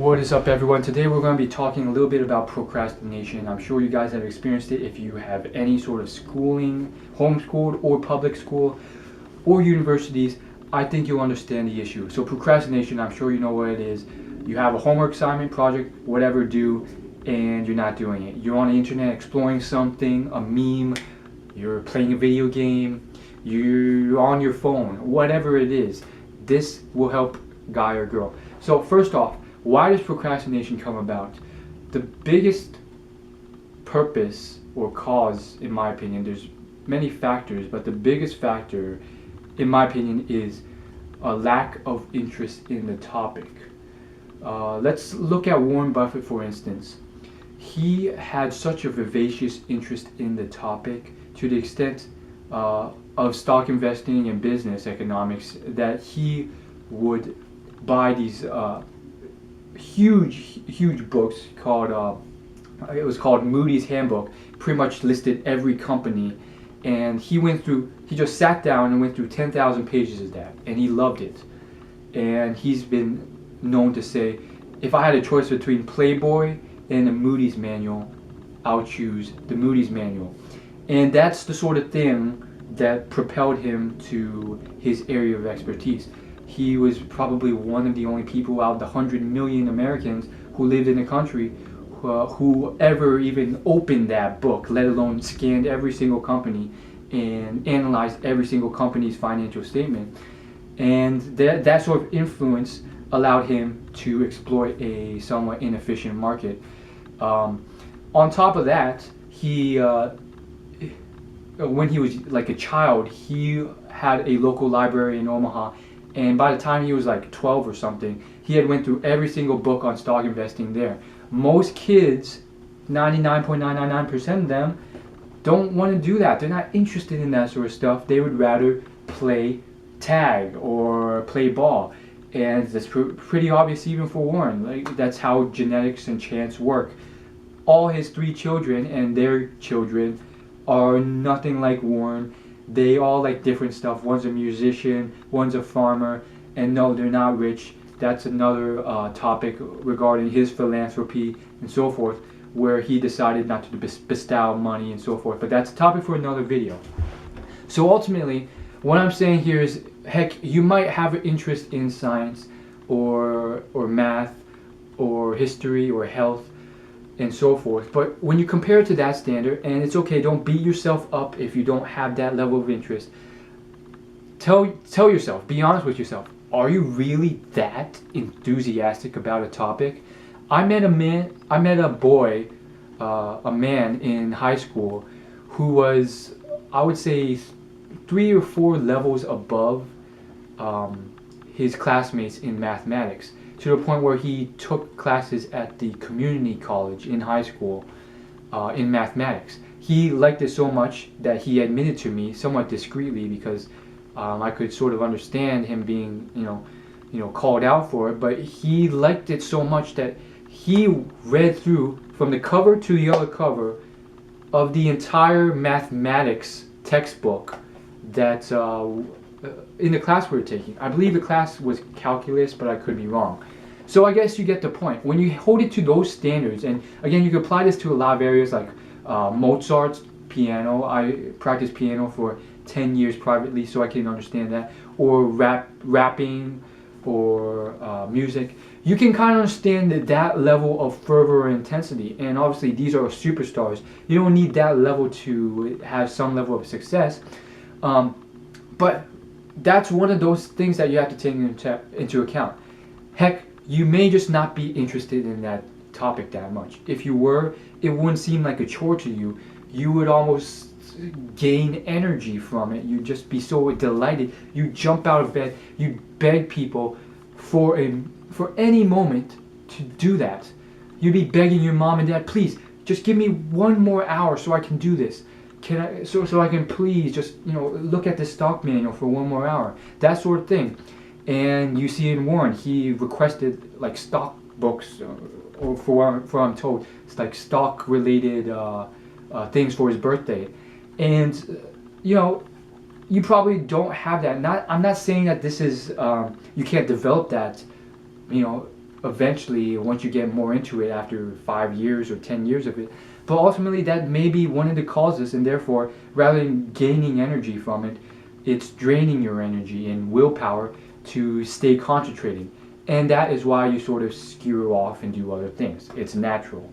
What is up, everyone? Today we're going to be talking a little bit about procrastination. I'm sure you guys have experienced it if you have any sort of schooling, homeschooled or public school or universities. I think you'll understand the issue. So procrastination, I'm sure you know what it is. You have a homework assignment, project, whatever due, and you're not doing it. You're on the internet exploring something, a meme, you're playing a video game, you're on your phone, whatever it is. This will help guy or girl. So first off, why does procrastination come about? The biggest purpose or cause, in my opinion, there's many factors, but the biggest factor, in my opinion, is a lack of interest in the topic. Let's look at Warren Buffett, for instance. He had such a vivacious interest in the topic to the extent of stock investing and business economics that he would buy these huge books called it was called Moody's Handbook. Pretty much listed every company, and he just sat down and went through 10,000 pages of that, and he loved it. And he's been known to say, if I had a choice between Playboy and the Moody's manual, I'll choose the Moody's manual. And that's the sort of thing that propelled him to his area of expertise. He was probably one of the only people out of the 100 million Americans who lived in the country who ever even opened that book, let alone scanned every single company and analyzed every single company's financial statement. And that sort of influence allowed him to exploit a somewhat inefficient market. On top of that, when he was like a child, he had a local library in Omaha, and by the time he was like 12 or something, he had went through every single book on stock investing there. Most kids, 99.999% of them, don't want to do that. They're not interested in that sort of stuff. They would rather play tag or play ball. And that's pretty obvious even for Warren. Like, that's how genetics and chance work. All his 3 children and their children are nothing like Warren. They all like different stuff. One's a musician, one's a farmer, and no, they're not rich. That's another topic regarding his philanthropy and so forth, where he decided not to bestow money and so forth. But that's a topic for another video. So ultimately, what I'm saying here is, heck, you might have an interest in science or math or history or health and so forth, but when you compare it to that standard, and it's okay, don't beat yourself up if you don't have that level of interest. Tell yourself, be honest with yourself, are you really that enthusiastic about a topic? I met a man in high school who was, I would say, 3 or 4 levels above his classmates in mathematics, to the point where he took classes at the community college in high school in mathematics. He liked it so much that he admitted to me somewhat discreetly, because I could sort of understand him being called out for it, but he liked it so much that he read through from the cover to the other cover of the entire mathematics textbook that in the class we were taking. I believe the class was calculus, but I could be wrong. So I guess you get the point. When you hold it to those standards, and again, you can apply this to a lot of areas like Mozart's piano. I practiced piano for 10 years privately, so I can understand that. Or rapping, or music. You can kind of understand that level of fervor and intensity. And obviously, these are superstars. You don't need that level to have some level of success. But that's one of those things that you have to take into account. Heck, you may just not be interested in that topic that much. If you were, it wouldn't seem like a chore to you. You would almost gain energy from it. You'd just be so delighted. You jump out of bed. You beg people for any moment to do that. You'd be begging your mom and dad, please, just give me 1 more hour so I can do this. So I can please just look at this stock manual for 1 more hour, that sort of thing. And you see in Warren, he requested like stock books, or for what I'm told, it's like stock related things for his birthday. And you probably don't have that. I'm not saying that this is you can't develop that eventually, once you get more into it after 5 years or 10 years of it. But ultimately, that may be one of the causes, and therefore, rather than gaining energy from it, it's draining your energy and willpower to stay concentrating. And that is why you sort of skew off and do other things. It's natural.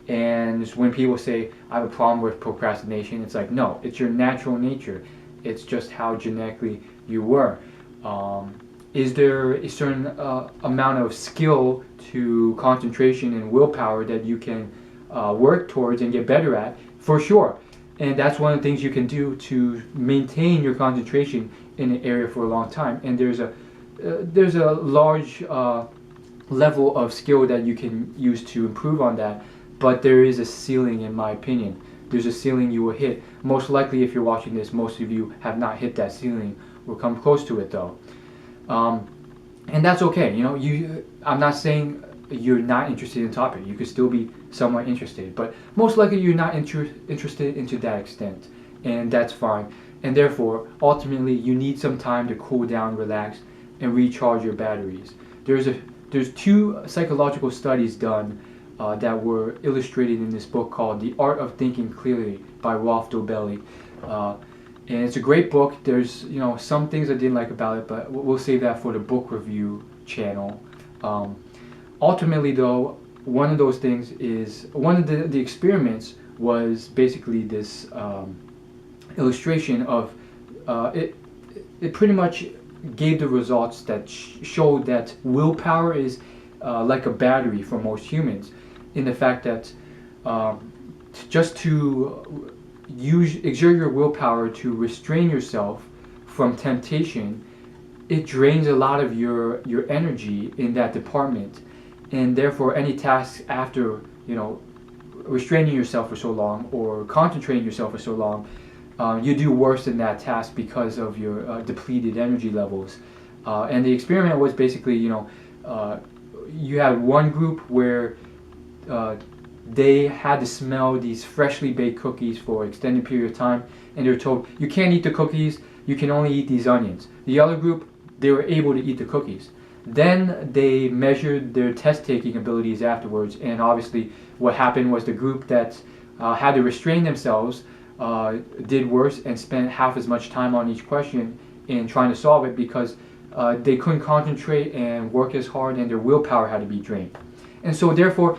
And when people say, I have a problem with procrastination, it's like, no, it's your natural nature. It's just how genetically you were. Is there a certain amount of skill to concentration and willpower that you can work towards and get better at? For sure. And that's one of the things you can do to maintain your concentration in an area for a long time. And there's a large level of skill that you can use to improve on that. But there is a ceiling, in my opinion. There's a ceiling you will hit. Most likely, if you're watching this, most of you have not hit that ceiling or come close to it, though. And that's okay. You know, I'm not saying you're not interested in the topic. You could still be somewhat interested, but most likely you're not interested into that extent, and that's fine. And therefore, ultimately, you need some time to cool down, relax, and recharge your batteries. There's 2 psychological studies done that were illustrated in this book called The Art of Thinking Clearly by Rolf Dobelli. And it's a great book. There's, you know, some things I didn't like about it, but we'll save that for the book review channel. Ultimately, though, one of those things is, one of the experiments was basically this illustration of, it pretty much gave the results that showed that willpower is like a battery for most humans, in the fact that just to exert your willpower to restrain yourself from temptation, it drains a lot of your energy in that department, and therefore any tasks after, you know, restraining yourself for so long or concentrating yourself for so long, you do worse in that task because of your depleted energy levels. And the experiment was basically, you know, you had one group where they had to smell these freshly baked cookies for an extended period of time, and they were told, you can't eat the cookies, you can only eat these onions. The other group, they were able to eat the cookies. Then they measured their test-taking abilities afterwards, and obviously what happened was the group that had to restrain themselves did worse and spent half as much time on each question in trying to solve it, because they couldn't concentrate and work as hard, and their willpower had to be drained. And so therefore,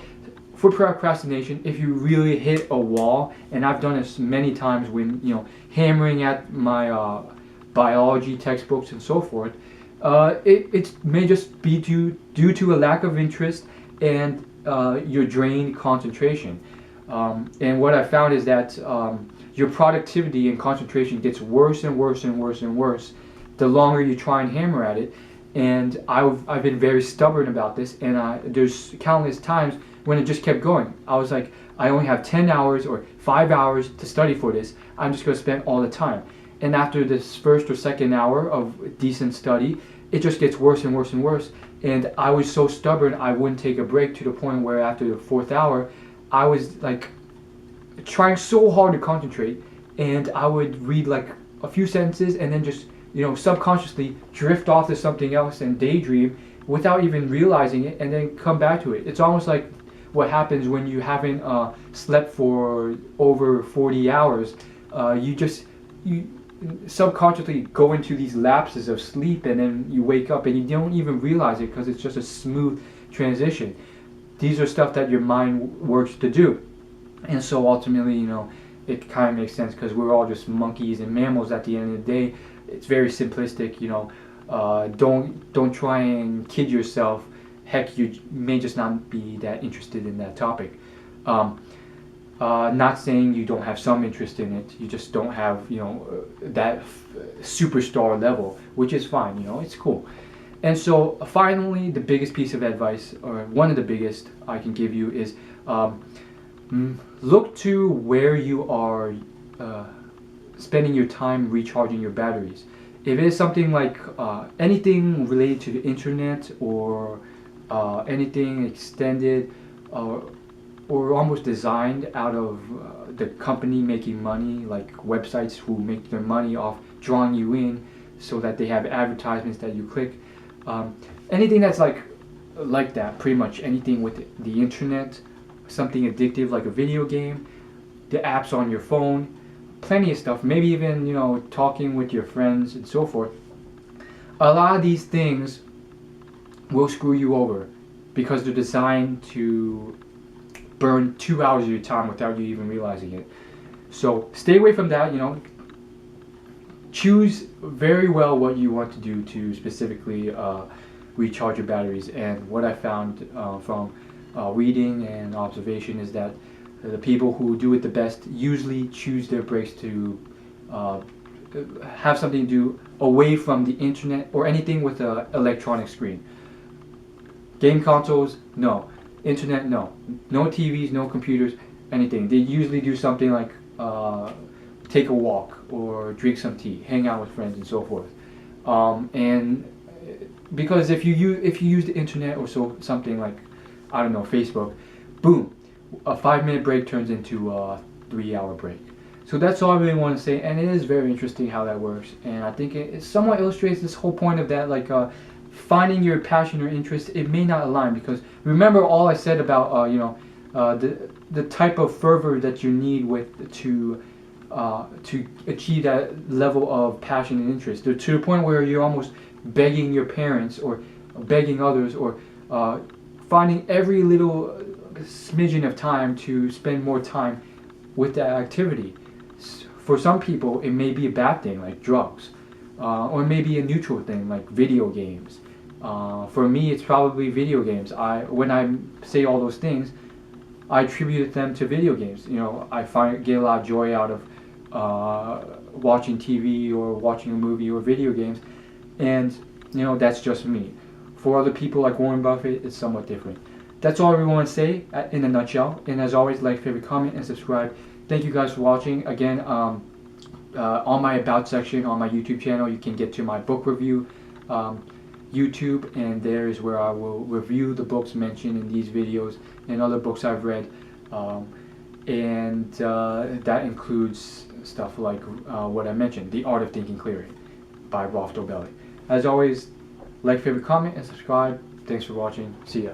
for procrastination, if you really hit a wall, and I've done this many times when, you know, hammering at my biology textbooks and so forth, it may just be due to a lack of interest and your drained concentration. And what I found is that your productivity and concentration gets worse and worse and worse and worse the longer you try and hammer at it. And I've been very stubborn about this, and there's countless times when it just kept going. I was like, I only have 10 hours or 5 hours to study for this. I'm just going to spend all the time. And after this first or second hour of decent study, it just gets worse and worse and worse. And I was so stubborn, I wouldn't take a break, to the point where after the 4th hour, I was like trying so hard to concentrate, and I would read like a few sentences and then just, you know, subconsciously drift off to something else and daydream without even realizing it, and then come back to it. It's almost like what happens when you haven't slept for over 40 hours. You subconsciously go into these lapses of sleep, and then you wake up and you don't even realize it, because it's just a smooth transition. These are stuff that your mind works to do. And so ultimately, you know, it kind of makes sense, because we're all just monkeys and mammals at the end of the day. It's very simplistic, you know. Don't try and kid yourself. Heck, you may just not be that interested in that topic. Not saying you don't have some interest in it, you just don't have, you know, that superstar level, which is fine, you know, it's cool. And so finally, the biggest piece of advice, or one of the biggest I can give you, is look to where you are spending your time recharging your batteries. If it is something like anything related to the internet, or anything extended or almost designed out of the company making money, like websites who make their money off drawing you in so that they have advertisements that you click, anything that's like like that. Pretty much anything with the internet, something addictive like a video game, the apps on your phone, plenty of stuff. Maybe even talking with your friends and so forth. A lot of these things will screw you over because they're designed to burn 2 hours of your time without you even realizing it. So stay away from that. Choose very well what you want to do to specifically recharge your batteries. And what I found from reading and observation is that the people who do it the best usually choose their breaks to have something to do away from the internet or anything with an electronic screen. Game consoles, no. Internet, no. No TVs, no computers, anything. They usually do something like take a walk or drink some tea, hang out with friends, and so forth. And because if you use the internet or something like, I don't know, Facebook, boom, a 5-minute break turns into a 3-hour break. So that's all I really want to say, and it is very interesting how that works. And I think it somewhat illustrates this whole point of that, like finding your passion or interest. It may not align because remember all I said about the type of fervor that you need to achieve that level of passion and interest, to the point where you're almost begging your parents or begging others or finding every little smidgen of time to spend more time with that activity. For some people, it may be a bad thing like drugs, or maybe a neutral thing like video games. For me, it's probably video games. When I say all those things, I attribute them to video games. I get a lot of joy out of watching TV or watching a movie or video games, and that's just me. For other people like Warren Buffett, it's somewhat different. That's all I really want to say in a nutshell. And as always, like, favorite, comment, and subscribe. Thank you guys for watching. Again, on my About section on my YouTube channel, you can get to my book review YouTube, and there is where I will review the books mentioned in these videos and other books I've read. And that includes stuff like what I mentioned, The Art of Thinking Clearly by Rolf Dobelli. As always, like, favorite, comment, and subscribe. Thanks for watching. See ya.